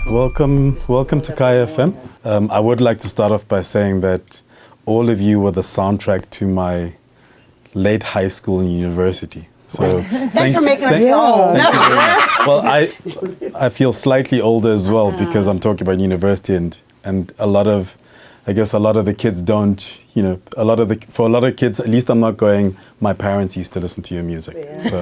Welcome to Kaya FM. I would like to start off by saying that all of you were the soundtrack to my late high school and university. So thanks for making us feel old. Well, I feel slightly older as well because I'm talking about university and a lot of the kids don't, for a lot of kids, at least I'm not going, my parents used to listen to your music. Yeah. So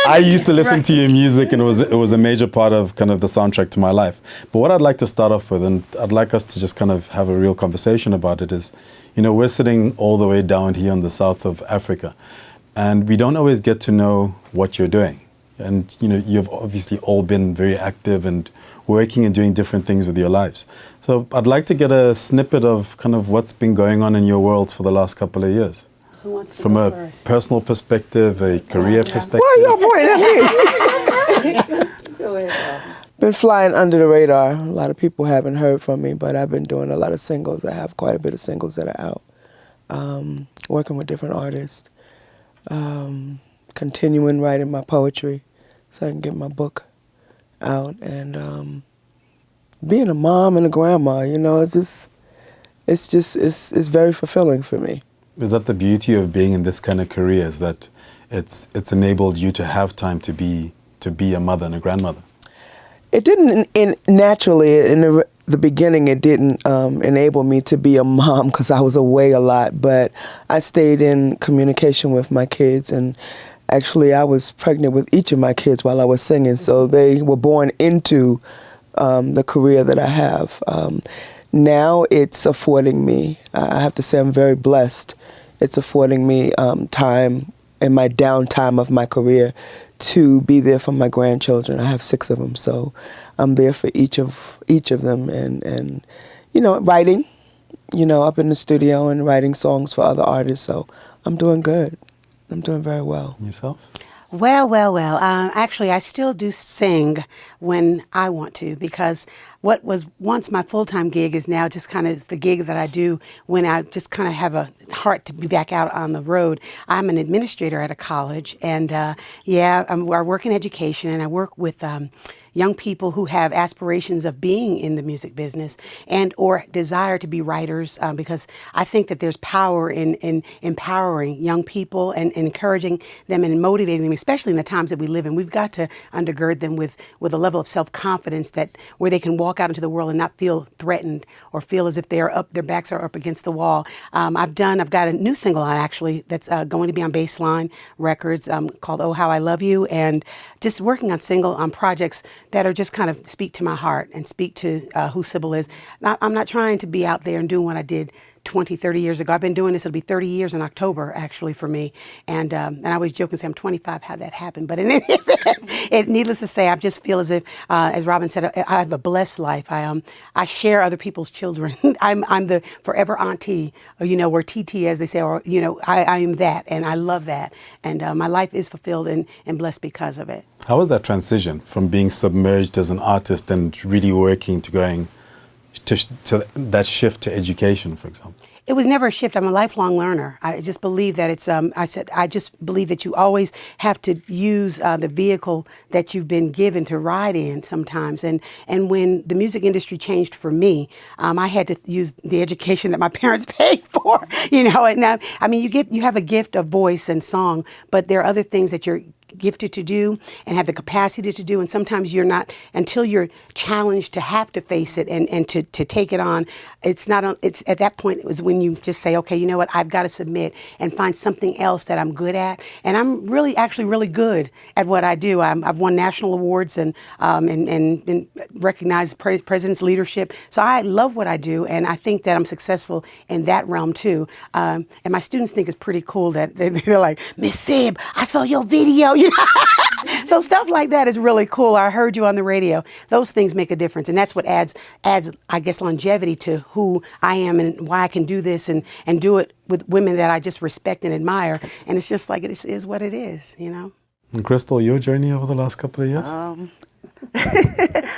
I used to listen to your music, and it was a major part of kind of the soundtrack to my life. But what I'd like to start off with, and I'd like us to just kind of have a real conversation about it, is, we're sitting all the way down here in the south of Africa, and we don't always get to know what you're doing. And, you've obviously all been very active and working and doing different things with your lives. So I'd like to get a snippet of kind of what's been going on in your world for the last couple of years. Who wants to From go a first? personal perspective, a career perspective. Why y'all pointing at me? Go ahead. Been flying under the radar. A lot of people haven't heard from me, but I've been doing a lot of singles. I have quite a bit of singles that are out. Working with different artists. Continuing writing my poetry so I can get my book out, and being a mom and a grandma, it's very fulfilling for me. Is that the beauty of being in this kind of career, is that it's enabled you to have time to be a mother and a grandmother? It didn't naturally in the beginning. It didn't enable me to be a mom because I was away a lot, but I stayed in communication with my kids, and actually, I was pregnant with each of my kids while I was singing, so they were born into the career that I have. Now it's affording me, I have to say I'm very blessed, it's affording me time in my downtime of my career to be there for my grandchildren. I have 6 of them, so I'm there for each of them, and writing, up in the studio and writing songs for other artists, so I'm doing good. I'm doing very well. Yourself? Well. Actually, I still do sing when I want to, because what was once my full-time gig is now just kind of the gig that I do when I just kind of have a heart to be back out on the road. I'm an administrator at a college, and I work in education, and I work with young people who have aspirations of being in the music business and or desire to be writers, because I think that there's power in empowering young people and encouraging them and motivating them, especially in the times that we live in. We've got to undergird them with a level of self-confidence that where they can walk out into the world and not feel threatened or feel as if their backs are up against the wall. I've got a new single on actually that's going to be on Baseline Records called Oh How I Love You, and just working on projects that are just kind of speak to my heart and speak to who Sybil is. I'm not trying to be out there and doing what I did 20, 30 years ago. I've been doing this, it'll be 30 years in October, actually, for me. And I always joke and say I'm 25, how'd that happen? But in any event, needless to say, I just feel as if, as Robin said, I have a blessed life. I share other people's children. I'm the forever auntie, or TT, as they say, or, I am that, and I love that. And my life is fulfilled and blessed because of it. How was that transition from being submerged as an artist and really working to going to that shift to education, for example? It was never a shift. I'm a lifelong learner. I just believe that it's, I just believe that you always have to use the vehicle that you've been given to ride in sometimes. And when the music industry changed for me, I had to use the education that my parents paid for, And now, you have a gift of voice and song, but there are other things that you're gifted to do and have the capacity to do, and sometimes you're not until you're challenged to have to face it and to take it on. It's at that point it was when you just say, okay, you know what, I've got to submit and find something else that I'm good at, and I'm actually really good at what I do. I've won national awards and recognized president's leadership, so I love what I do, and I think that I'm successful in that realm too. And my students think it's pretty cool that they're like, Miss Sib, I saw your video. So stuff like that is really cool. I heard you on the radio. Those things make a difference, and that's what adds, I guess, longevity to who I am and why I can do this and do it with women that I just respect and admire. And it's just like it is what it is, And Crystal, your journey over the last couple of years?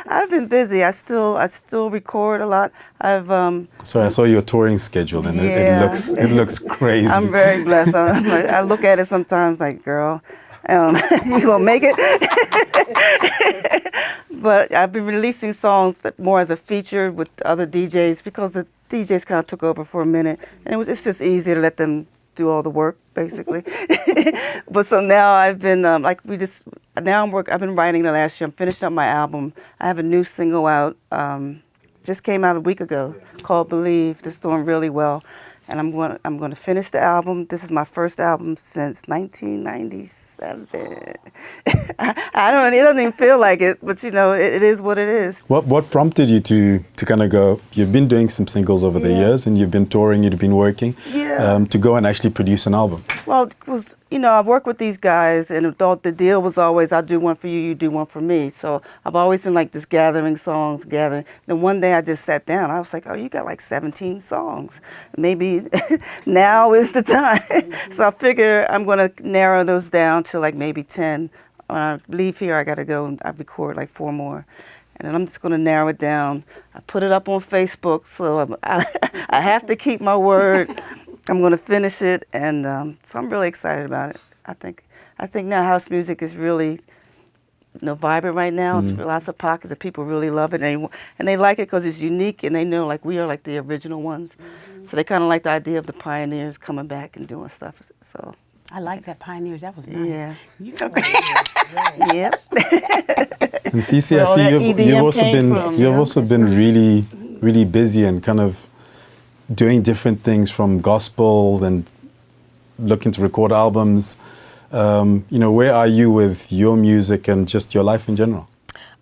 I've been busy. I still record a lot. Sorry, I saw your touring schedule, and it looks crazy. I'm very blessed. I look at it sometimes like, girl, you gonna make it? But I've been releasing songs that more as a feature with other DJs because the DJs kind of took over for a minute, and it's just easier to let them do all the work, basically. But so now I've been I've been writing the last year. I'm finishing up my album. I have a new single out, just came out a week ago, called Believe. It's doing really well, and I'm going to finish the album. This is my first album since 1997. I don't. It doesn't even feel like it, but you know, it is what it is. What prompted you to kind of go? You've been doing some singles over the years, and you've been touring. You've been working. Yeah. To go and actually produce an album. Well, it was, I work with these guys, and the deal was always, I do one for you, you do one for me. So I've always been like this gathering songs, gathering. Then one day I just sat down. I was like, oh, you got like 17 songs. Maybe now is the time. So I figure I'm going to narrow those down to like maybe 10. When I leave here, I got to go and I record like 4 more. And then I'm just going to narrow it down. I put it up on Facebook, so I have to keep my word. I'm going to finish it, and so I'm really excited about it. I think now house music is really, vibrant right now. It's lots of pockets that people really love it, and they like it because it's unique, and they know like we are like the original ones. So they kind of like the idea of the pioneers coming back and doing stuff. So I like that pioneers. That was nice. yeah, You yep. And CeCe, I Where all see that you've EDM also came been from, you've also been really, really busy and kind of doing different things from gospel and looking to record albums. Where are you with your music and just your life in general?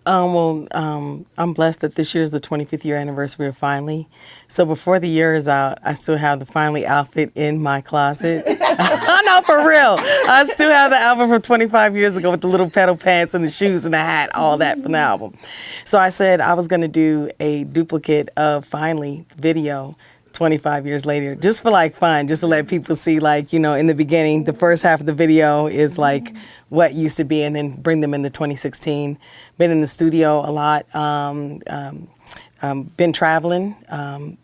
I'm blessed that this year is the 25th year anniversary of Finally. So before the year is out, I still have the Finally outfit in my closet. No, for real. I still have the album from 25 years ago with the little pedal pants and the shoes and the hat, all that from the album. So I said I was going to do a duplicate of Finally video 25 years later, just for like fun, just to let people see, like, in the beginning, the first half of the video is like what used to be, and then bring them into 2016. Been in the studio a lot, been traveling,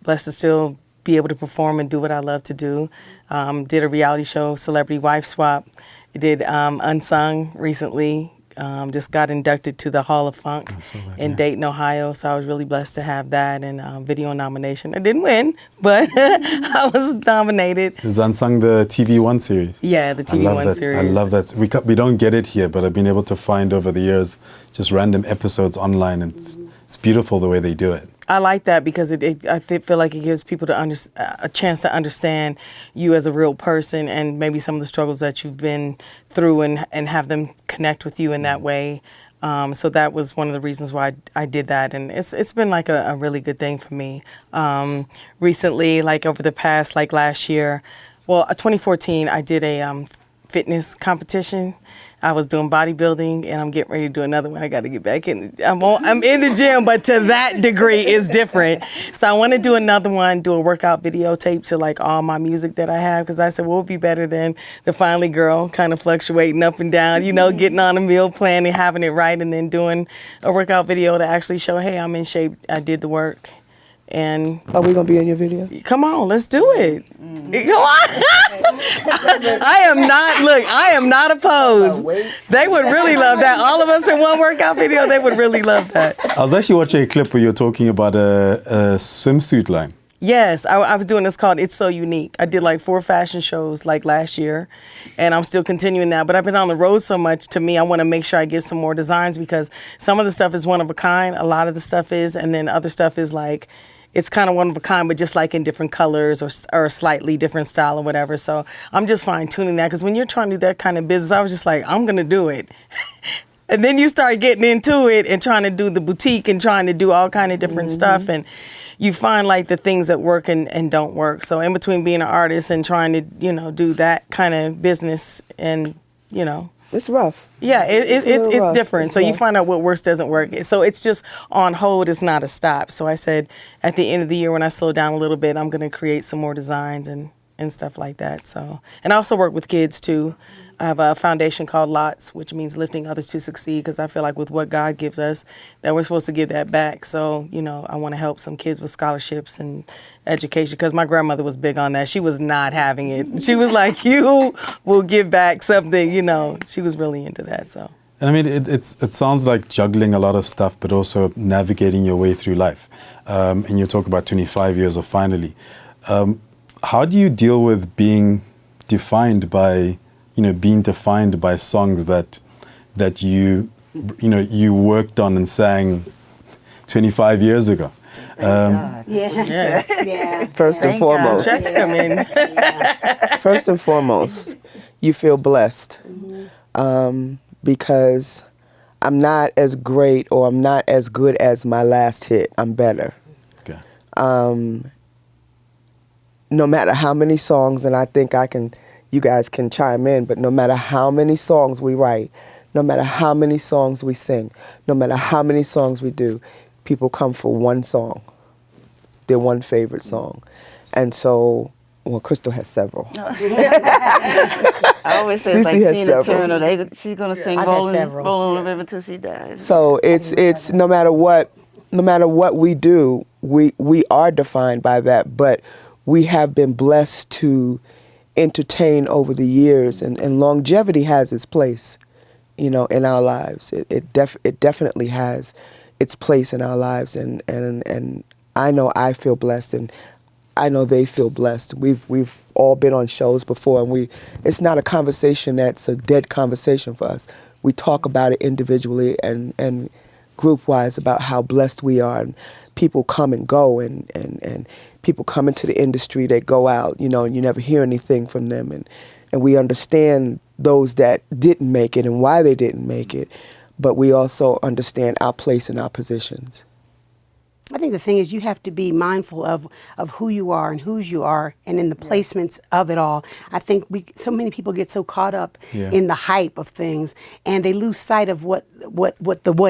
blessed to still be able to perform and do what I love to do. Did a reality show, Celebrity Wife Swap. Did Unsung recently. Just got inducted to the Hall of Funk in Dayton, Ohio. So I was really blessed to have that and video nomination. I didn't win, but I was nominated. Is Unsung the TV One series? Yeah, the TV One series. I love that. We don't get it here, but I've been able to find over the years just random episodes online, and it's beautiful the way they do it. I like that because I feel like it gives people a chance to understand you as a real person and maybe some of the struggles that you've been through and have them connect with you in that way. So that was one of the reasons why I did that. And it's been like a really good thing for me. Recently, like over the past, like last year, 2014, I did a fitness competition. I was doing bodybuilding, and I'm getting ready to do another one. I got to get back in. I'm in the gym, but to that degree is different. So I want to do another one, do a workout videotape to like all my music that I have, because I said, what would be better than the Finally girl kind of fluctuating up and down, getting on a meal plan and having it right, and then doing a workout video to actually show, hey, I'm in shape. I did the work. And are we gonna be in your video? Come on, let's do it. Come on. I am not opposed. They would really love that. All of us in one workout video, they would really love that. I was actually watching a clip where you're talking about a swimsuit line. Yes, I was doing this called It's So Unique. I did like 4 fashion shows like last year, and I'm still continuing that. But I've been on the road so much, to me, I want to make sure I get some more designs, because some of the stuff is one of a kind, a lot of the stuff is, and then other stuff is like, it's kind of one of a kind, but just like in different colors or a slightly different style or whatever. So I'm just fine tuning that, because when you're trying to do that kind of business, I was just like, I'm going to do it. And then you start getting into it and trying to do the boutique and trying to do all kind of different stuff. And you find like the things that work and don't work. So in between being an artist and trying to, do that kind of business and, It's rough. Yeah, it's rough. different. It's so rough. you find out what works, doesn't work. So it's just on hold. It's not a stop. So I said at the end of the year, when I slow down a little bit, I'm going to create some more designs and stuff like that. So, and I also work with kids too. I have a foundation called LOTS, which means Lifting Others to Succeed, because I feel like with what God gives us, that we're supposed to give that back. So, I want to help some kids with scholarships and education, because my grandmother was big on that. She was not having it. She was like, you will give back something, She was really into that, so. And I mean, it sounds like juggling a lot of stuff, but also navigating your way through life. And you talk about 25 years of Finally. How do you deal with being defined by songs that you worked on and sang 25 years ago? Yes. Yeah. First and foremost, Checks come in. first and foremost, you feel blessed because I'm not as great or I'm not as good as my last hit. I'm better. Okay. No matter how many songs, and I think you guys can chime in, but no matter how many songs we write, no matter how many songs we sing, no matter how many songs we do, people come for one song, their one favorite song. And so, well, Crystal has several. I always say it's like CeCe has Tina several. Turner. She's gonna sing I've had "Rolling several. on the River" until she dies. So it's no matter what we do, we are defined by that. But we have been blessed to entertain over the years, and longevity has its place, in our lives. It definitely has its place in our lives, and I know I feel blessed, and I know they feel blessed. We've all been on shows before, and it's not a conversation that's a dead conversation for us. We talk about it individually and group-wise about how blessed we are, and people come and go, and people come into the industry, they go out, and you never hear anything from them, and we understand those that didn't make it and why they didn't make it, but we also understand our place and our positions. I think the thing is you have to be mindful of who you are and whose you are and in the placements of it all. I think so many people get so caught up in the hype of things and they lose sight of what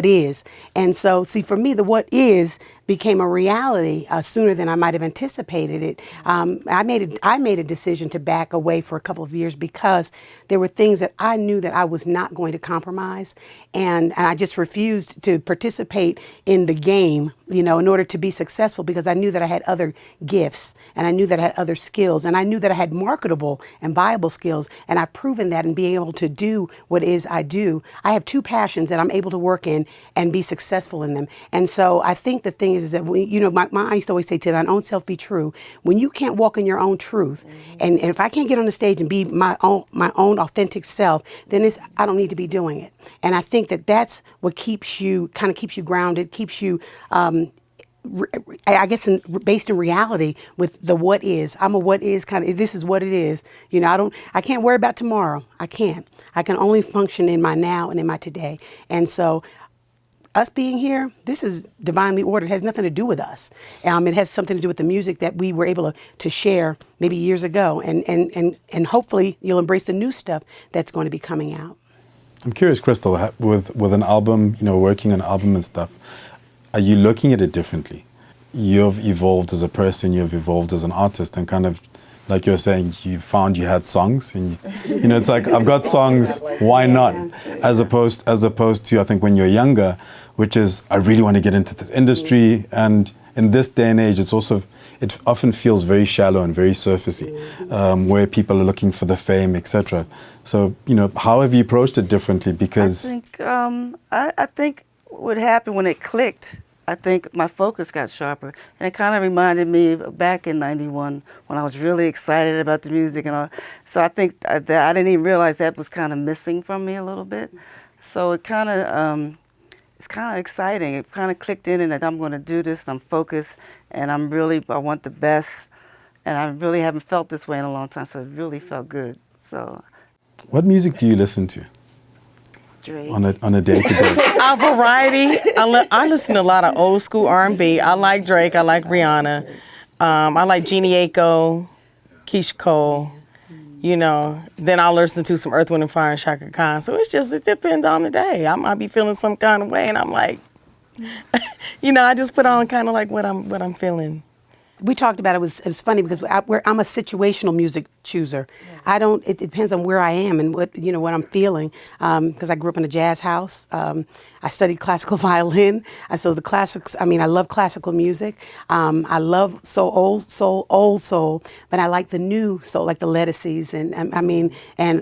is. And so, see, for me, the what is became a reality sooner than I might have anticipated it. I made a decision to back away for a couple of years because there were things that I knew that I was not going to compromise, and I just refused to participate in the game, in order to be successful, because I knew that I had other gifts and I knew that I had other skills and I knew that I had marketable and viable skills, and I've proven that in being able to do what it is I do. I have two passions that I'm able to work in and be successful in them. And so I think the thing is that I used to always say, to thine own self be true. When you can't walk in your own truth, and if I can't get on the stage and be my own authentic self, then I don't need to be doing it. And I think that that's what keeps you grounded, keeps you I guess based in reality with the what is. I'm a what is kind of, this is what it is. I can't worry about tomorrow. I can't. I can only function in my now and in my today. And so us being here, this is divinely ordered. It has nothing to do with us. It has something to do with the music that we were able to share maybe years ago. And hopefully you'll embrace the new stuff that's going to be coming out. I'm curious, Crystal, with an album, working on an album and stuff, are you looking at it differently? You've evolved as a person, you've evolved as an artist, and kind of, like you're saying, you found you had songs, and it's like, I've got songs, why not? As opposed to, I think, when you're younger, which is, I really want to get into this industry, and in this day and age, it often feels very shallow and very surfacey, where people are looking for the fame, etc. So, how have you approached it differently? Because I think what happened when it clicked, I think my focus got sharper, and it kind of reminded me of back in '91 when I was really excited about the music and all. So I think that I didn't even realize that was kind of missing from me a little bit. So it kind of it's kind of exciting. It kind of clicked in, and that I'm going to do this. And I'm focused, and I want the best, and I really haven't felt this way in a long time. So it really felt good. So, what music do you listen to? Drake. On a day-to-day? Our variety. I listen to a lot of old school R&B. I like Drake. I like Rihanna. I like Jeannie Aiko, Keisha Cole. Then I'll listen to some Earth, Wind and Fire and Shaka Khan. So it depends on the day. I might be feeling some kind of way, and I'm like, I just put on kind of like what I'm feeling. We talked about it was funny because I'm a situational music chooser. I don't. It depends on where I am and what what I'm feeling. Because I grew up in a jazz house. I studied classical violin. So the classics. I mean, I love classical music. I love old soul. But I like the new soul, like the Lettuces, and and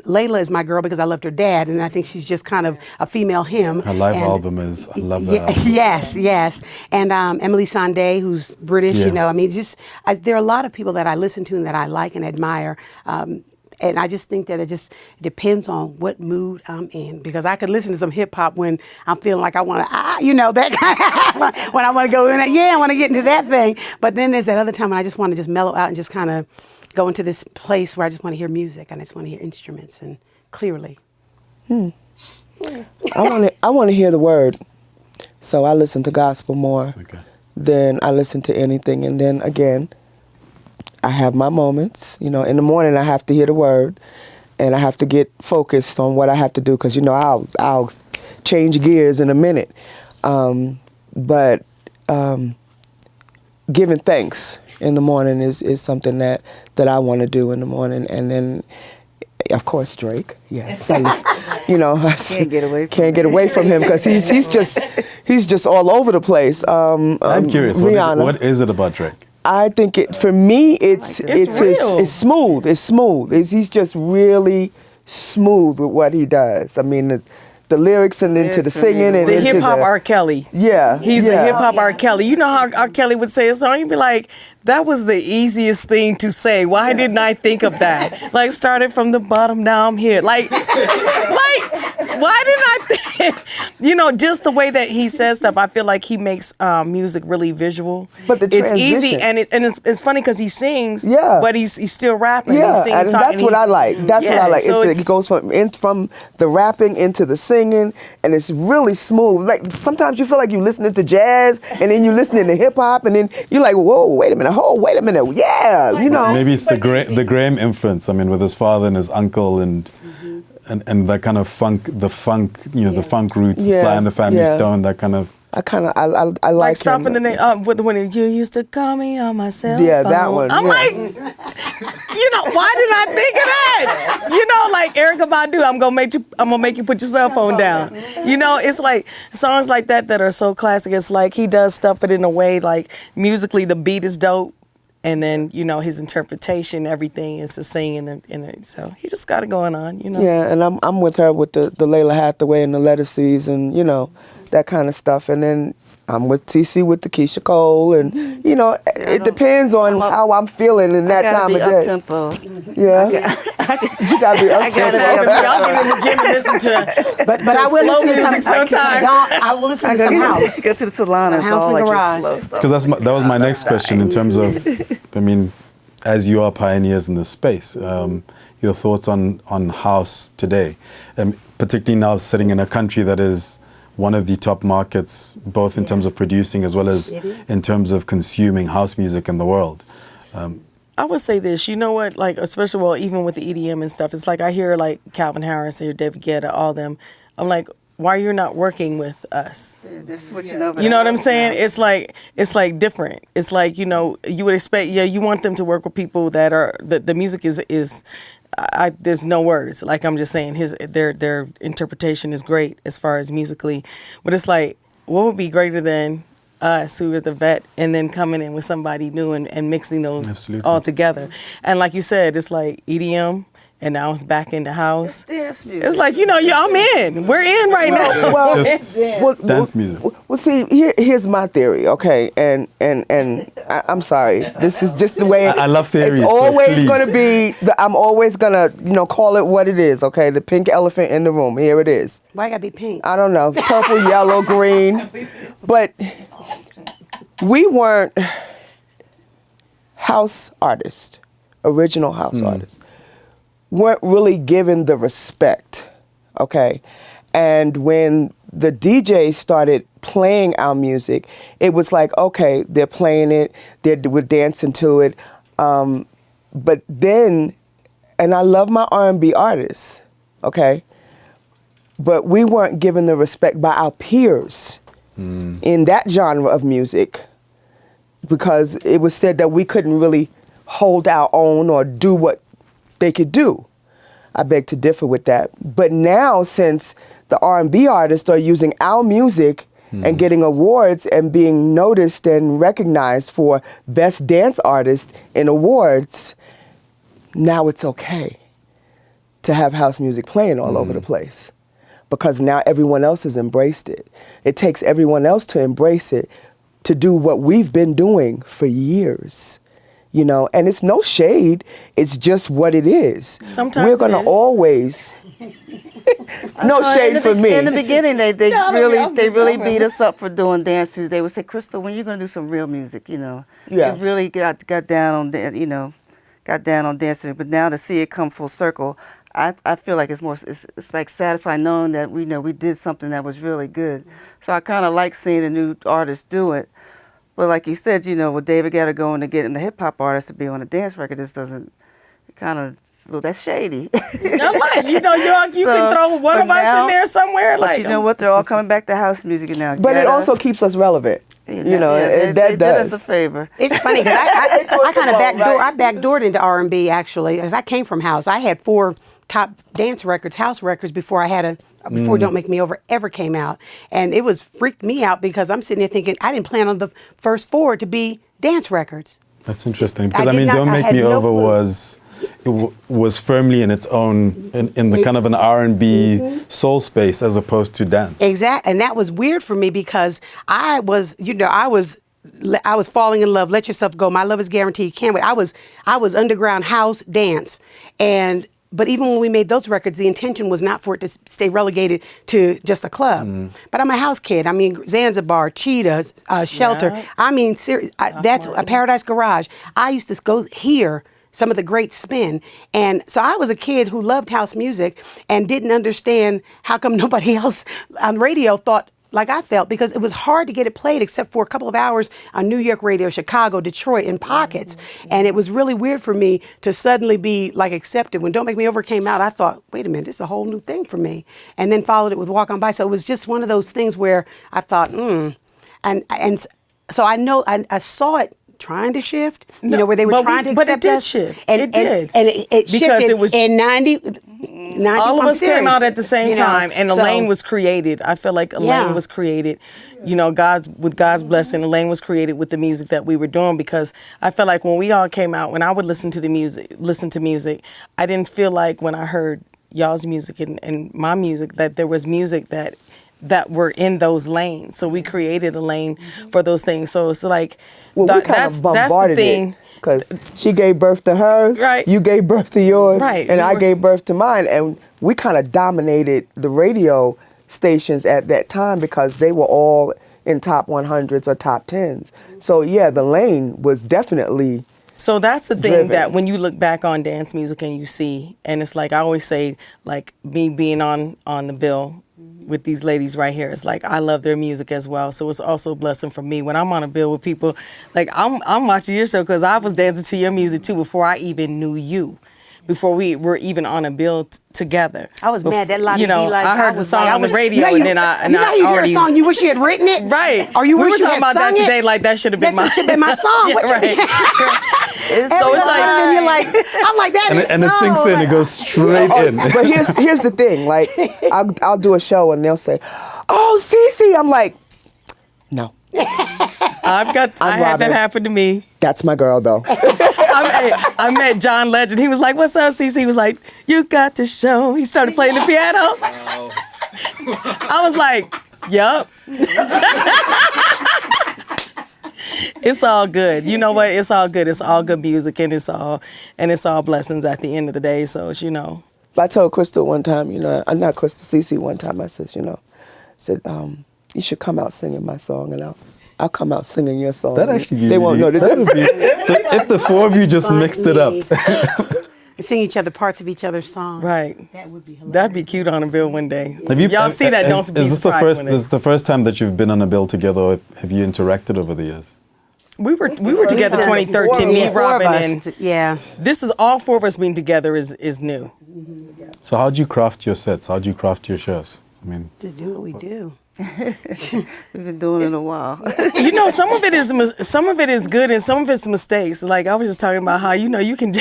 Layla is my girl because I loved her dad, and I think she's just kind of a female hymn. Her live album is. I love that. Album. Yes. And Emily Sandé, who's British. Yeah. There are a lot of people that I listen to and that I like and admire. And I just think that it just depends on what mood I'm in, because I could listen to some hip hop when I'm feeling like I want to, that kind of, when I want to go in, I want to get into that thing. But then there's that other time when I just want to just mellow out and just kind of go into this place where I just want to hear music and I just want to hear instruments and clearly. I want to hear the word, so I listen to gospel more than I listen to anything. And then again, I have my moments, in the morning I have to hear the word and I have to get focused on what I have to do, because, I'll change gears in a minute. But giving thanks in the morning is something that I want to do in the morning. And then, of course, Drake. Yes, Can't get away from him because he's just all over the place. I'm curious. Rihanna. What is it about Drake? I think for me, it's smooth. It's smooth. He's just really smooth with what he does. I mean, the lyrics and into the singing and the into hip hop R. Kelly. Yeah, he's the hip hop R. Kelly. You know how R. Kelly would say a song? You'd be like, that was the easiest thing to say. Why didn't I think of that? Like, started from the bottom, now I'm here. Like, why didn't I think? Just the way that he says stuff, I feel like he makes music really visual. But the it's transition. easy, and it's funny because he sings, Yeah. but he's still rapping. Yeah, He's singing, and talking, that's what I like. That's what I like. So It goes from the rapping into the singing, and it's really smooth. Like, sometimes you feel like you're listening to jazz, and then you're listening to hip hop, and then you're like, whoa, wait a minute, yeah, Maybe it's the Graham influence. I mean, with his father and his uncle and that kind of funk, the funk roots, Yeah, Sly and the Family yeah. Stone, that kind of. I like like stop him. in the name when you used to call me on my cell phone. Yeah, that one. I'm yeah. like, why didn't I think of that? Like Erykah Badu, I'm gonna make you put your cell phone down. It's like songs like that are so classic. It's like he does stuff, but in a way, like musically the beat is dope, and then his interpretation, everything is the singing and so he just got it going on. Yeah, and I'm with her with the Layla Hathaway and the Lettuces and that kind of stuff, and then I'm with CeCe with the Keisha Cole, and it depends on how I'm feeling in that time of day. Up-tempo. Yeah, you gotta be up-tempo. I'll get in the gym and listen to. But I will slow listen to music some. sometime. I will listen to some house. Go to the salon and house all and like garage. slow stuff. Because that was my next question in terms of, I mean, as you are pioneers in this space, your thoughts on house today, particularly now sitting in a country that is one of the top markets, both in terms of producing as well as in terms of consuming house music in the world. I would say this, like, especially, even with the EDM and stuff, it's like I hear like Calvin Harris, I hear David Guetta, all them. I'm like, why you're not working with us? They're switching over. You know what I'm saying? It's like different. It's like, you would expect, you want them to work with people that are, the music is there's no words. Like, I'm just saying their interpretation is great as far as musically, but it's like, what would be greater than us who are the vet and then coming in with somebody new and mixing those Absolutely. all together. And like you said, it's like EDM. And now it's back into house. Dance music. It's like, I'm in. We're in right now. Well, It's just dance music. Well, see, here's my theory, okay? And I'm sorry. This is just the way. I love theories. It's so always please. going to be. I'm always going to, call it what it is, okay? The pink elephant in the room. Here it is. Why gotta be pink? I don't know, purple, yellow, green. But we weren't house artists, original house artists. Weren't really given the respect, okay? And when the DJ started playing our music, it was like, okay, they're playing it, we're dancing to it. But then, and I love my R&B artists, okay? But we weren't given the respect by our peers in that genre of music, because it was said that we couldn't really hold our own or do what they could do. I beg to differ with that. But now, since the R&B artists are using our music and getting awards and being noticed and recognized for Best Dance Artist in awards, now it's okay to have house music playing all over the place, because now everyone else has embraced it. It takes everyone else to embrace it to do what we've been doing for years. You know, and it's no shade, it's just what it is. Sometimes we're gonna always no shade for me. In the beginning, they really beat us up for doing dance music. They would say, "Crystal, when you gonna do some real music?" You know, Yeah. It really got down on got down on dance music. But now to see it come full circle, I feel like it's like satisfying knowing that we did something that was really good. So I kind of like seeing the new artists do it. But like you said, with David Guetta going to get in the hip hop artist to be on a dance record, just doesn't that's shady. I'm like, you can throw one of us in there somewhere. But you know what? They're all coming back to house music now. But it also keeps us relevant. They that did us a favor. It's funny because I kind of backdoored into R&B actually, because I came from house. I had 4 top dance records, house records, before Don't Make Me Over ever came out, and it was freaked me out because I'm sitting there thinking I didn't plan on the first 4 to be dance records. That's interesting, because Don't Make Me Over was firmly in its own in the kind of an R&B soul space as opposed to dance. Exactly, and that was weird for me because I was falling in love. Let Yourself Go. My Love Is Guaranteed. Can't Wait. I was underground house dance, but even when we made those records, the intention was not for it to stay relegated to just a club. But I'm a house kid. I mean, Zanzibar, Cheetah, Shelter. Yeah. I mean, that's a Paradise Garage. I used to go hear some of the great spin. And so I was a kid who loved house music and didn't understand how come nobody else on radio thought like I felt, because it was hard to get it played except for a couple of hours on New York radio, Chicago, Detroit, in pockets. And it was really weird for me to suddenly be like accepted. When Don't Make Me Over came out, I thought, wait a minute, this is a whole new thing for me. And then followed it with Walk On By. So it was just one of those things where I thought, And so I saw it trying to shift, where they were trying to accept us. But it did shift. And it shifted it was in 90 all of us serious. came out at the same time, and a lane was created. I feel like a lane was created. With God's blessing, a lane was created with the music that we were doing, because I felt like when we all came out, when I would listen to music, I didn't feel like when I heard y'all's music and my music that there was music that were in those lanes. So we created a lane for those things. So it's like, we kind of bombarded it. Because she gave birth to hers, right. You gave birth to yours, right. And I gave birth to mine. And we kind of dominated the radio stations at that time because they were all in top 100s or top 10s. So yeah, the lane was definitely So that's the thing driven. that when you look back on dance music and you see, and it's like I always say, like me being on the bill with these ladies right here, it's like I love their music as well. So it's also a blessing for me when I'm on a bill with people. Like I'm watching your show because I was dancing to your music too before I even knew you, before we were even on a bill together. I was mad that I heard the song on the radio and then I you already hear a song you wish you had written it, right? Or you we wish were you talking had about that sung it? today. Like that should have been That should have been my song. Yeah, What you- right. So it's like, and you're like, I'm like that. And it sinks in. It goes straight in. But here's the thing. Like I'll do a show and they'll say, "Oh, CeCe," I'm like, no. I had that happen to me. That's my girl though. I met John Legend. He was like, "What's up, CeCe?" He was like, "You got to show." He started playing the piano. I was like, "Yup." It's all good. You know what? It's all good. It's all good music, and it's all blessings at the end of the day. So it's, I told Crystal one time, I'm not Crystal, CeCe one time. I said, you should come out singing my song, and I'll come out singing your song. That actually they won't know the difference. If the 4 of you just mixed it up. And sing each other parts of each other's songs. Right. That would be hilarious. That'd be cute on a bill one day. Y'all see that? Don't be surprised. Is this the first time that you've been on a bill together, or have you interacted over the years? We were together 2013. Me, Robin, and yeah. This is all 4 of us being together is new. So how'd you craft your sets? How'd you craft your shows? I mean, Just do what we do. We've been doing it a while. Some of it is good and some of it's mistakes. Like I was just talking about how you can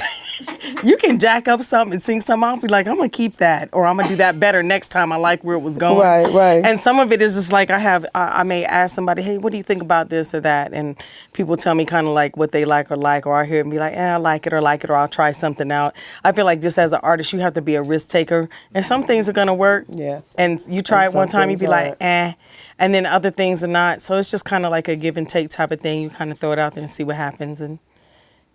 You can jack up something and sing something. I'll be like, I'm gonna keep that, or I'm gonna do that better next time. I like where it was going. Right. And some of it is just like I may ask somebody, hey, what do you think about this or that? And people tell me kind of like what they like, or I hear it and be like, I like it, or I'll try something out. I feel like just as an artist, you have to be a risk taker, and some things are gonna work. Yes. And you try it one time, you be like, aren't. and then other things are not. So it's just kind of like a give and take type of thing. You kind of throw it out there and see what happens, and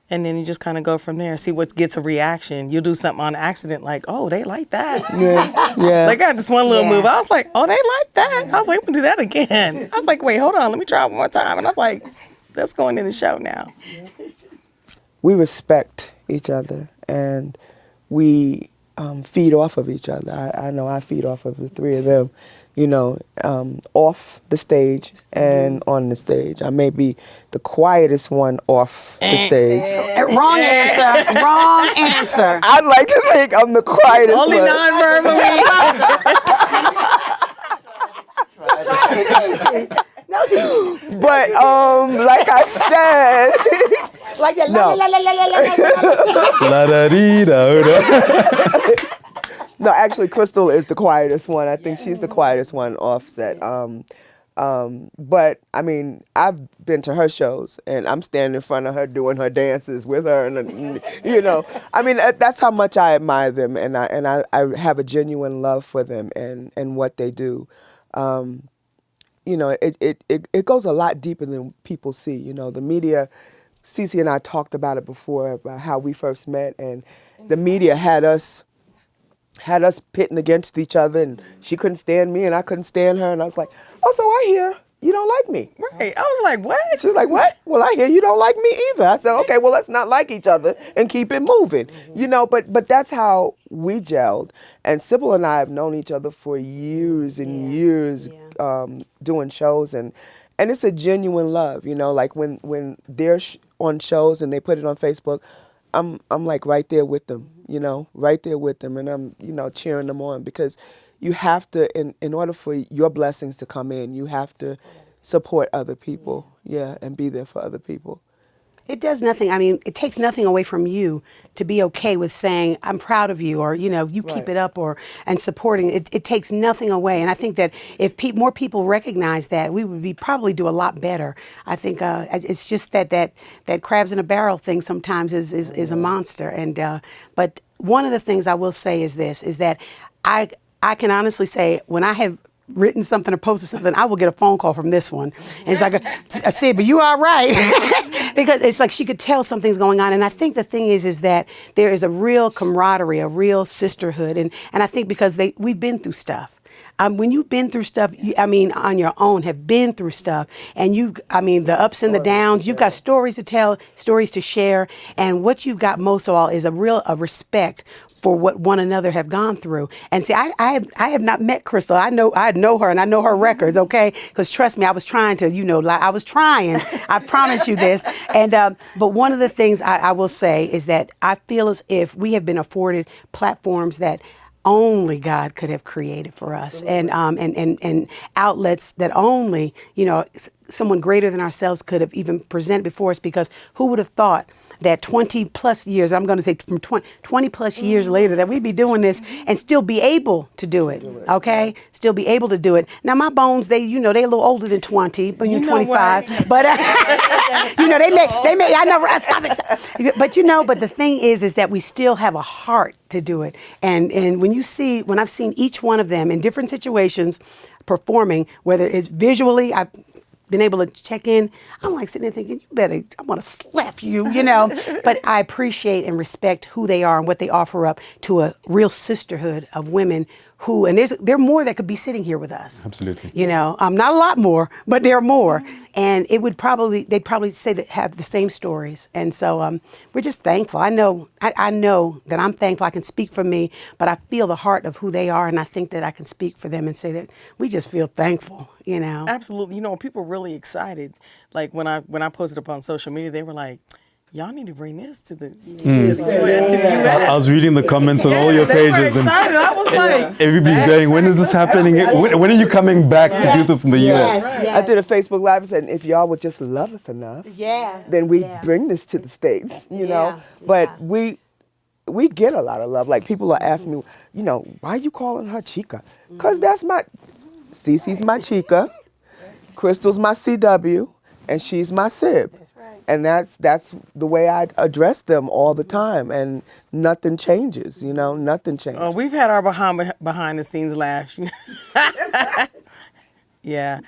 then you just kind of go from there, see what gets a reaction. You'll do something on accident, like, oh, they like that. Yeah. They got this one little move. I was like, oh, they like that. I was like, we'll do that again. I was like, wait, hold on, let me try it one more time. And I was like, that's going in the show now. We respect each other, and we feed off of each other. I know I feed off of the three of them, off the stage and on the stage. I may be the quietest one off the stage. Wrong answer. Wrong answer. I'd like to think I'm the quietest Only one. non-verbally. But like I said, Like that. No. La-da-dee-da-da. no, actually, Crystal is the quietest one. I think she's the quietest one offset. But I mean, I've been to her shows, and I'm standing in front of her doing her dances with her, and I mean, that's how much I admire them, and I have a genuine love for them and what they do. It goes a lot deeper than people see. The media, CeCe and I talked about it before, about how we first met, and the media had us pitting against each other, and she couldn't stand me and I couldn't stand her, and I was like, oh, so I hear you don't like me. Right. I was like, what? She was like, what? Well, I hear you don't like me either. I said, okay, well, let's not like each other and keep it moving. But that's how we gelled. And Sybil and I have known each other for years and years, doing shows, and it's a genuine love, like when they're on shows and they put it on Facebook, I'm like right there with them, right there with them, and I'm, cheering them on, because you have to, in order for your blessings to come in, you have to support other people, and be there for other people. It does nothing. I mean, it takes nothing away from you to be okay with saying, I'm proud of you, or, you keep it up, and supporting. It takes nothing away. And I think that if more people recognize that, we would probably do a lot better. I think it's just that crabs in a barrel thing sometimes is a monster. And but one of the things I will say is this, is that I can honestly say, when I have written something or posted something, I will get a phone call from this one. And it's like, I said, but you all right? Because it's like she could tell something's going on. And I think the thing is that there is a real camaraderie, a real sisterhood. And I think because we've been through stuff. When you've been through stuff, on your own, have been through stuff, and the ups and the downs, you've got stories to tell, stories to share, and what you've got most of all is a respect for what one another have gone through. And see, I have not met Crystal. I know her, and I know her records, okay? Because trust me, I was trying to, I was trying. I promise you this. And but one of the things I will say is that I feel as if we have been afforded platforms that only God could have created for us, and outlets that only someone greater than ourselves could have even presented before us. Because who would have thought that 20 plus years, I'm going to say from 20 plus years later, that we'd be doing this and still be able to do it, okay? Still be able to do it. Now, my bones, they a little older than 20, but you're 25. But, they may, I never, stop it. But, but the thing is that we still have a heart to do it. And when I've seen each one of them in different situations performing, whether it's visually, I've been able to check in, I'm like sitting there thinking, I want to slap you, But I appreciate and respect who they are and what they offer up to a real sisterhood of women who, and there are more that could be sitting here with us. Absolutely. Not a lot more, but there are more. And they'd probably say that have the same stories. And so we're just thankful. I know that I'm thankful. I can speak for me, but I feel the heart of who they are. And I think that I can speak for them and say that we just feel thankful, Absolutely. People were really excited. Like when I posted up on social media, they were like, y'all need to bring this to the US. I was reading the comments on all your They were pages, excited. I was like, everybody's going, when is this happening? When are you coming back to do this in the US? I did a Facebook Live and said, if y'all would just love us enough, then we bring this to the States, But we get a lot of love. Like people are asking me, you know, why are you calling her Chica? Because that's CeCe's my Chica, Crystal's my CW, and she's my Sib. And that's the way I address them all the time, and nothing changes, you know, nothing changes. Oh, we've had our behind the scenes laughs. Yeah,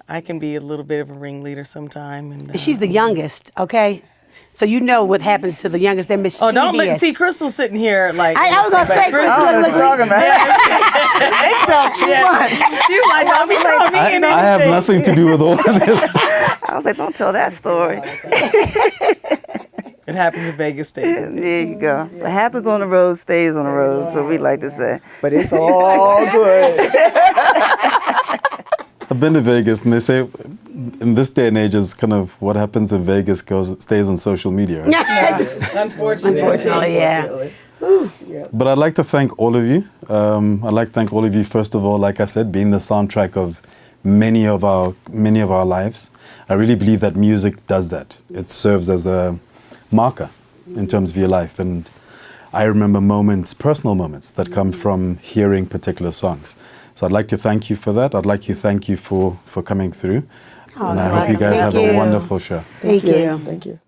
I can be a little bit of a ringleader sometime. And She's the youngest, okay? So you know what happens to the youngest. They're mischievous. oh, don't see Crystal sitting here like. I was gonna say, Crystal, look, talking about. They felt too much. She's like, don't be throwing me in anything. I have nothing to do with all of this. I was like, don't tell that story. It happens in Vegas stays. There you go. What happens on the road stays on the road. So we like to say. But it's all good. I've been to Vegas, and they say in this day and age, is kind of what happens in Vegas stays on social media. Right? Unfortunately, yeah. But I'd like to thank all of you. I'd like to thank all of you, first of all, like I said, being the soundtrack of many of our lives. I really believe that music does that. It serves as a marker in terms of your life. And I remember personal moments that come from hearing particular songs. So I'd like to thank you for that. I'd like to thank you for coming through. And I hope you guys have a wonderful show. Thank you. Thank you.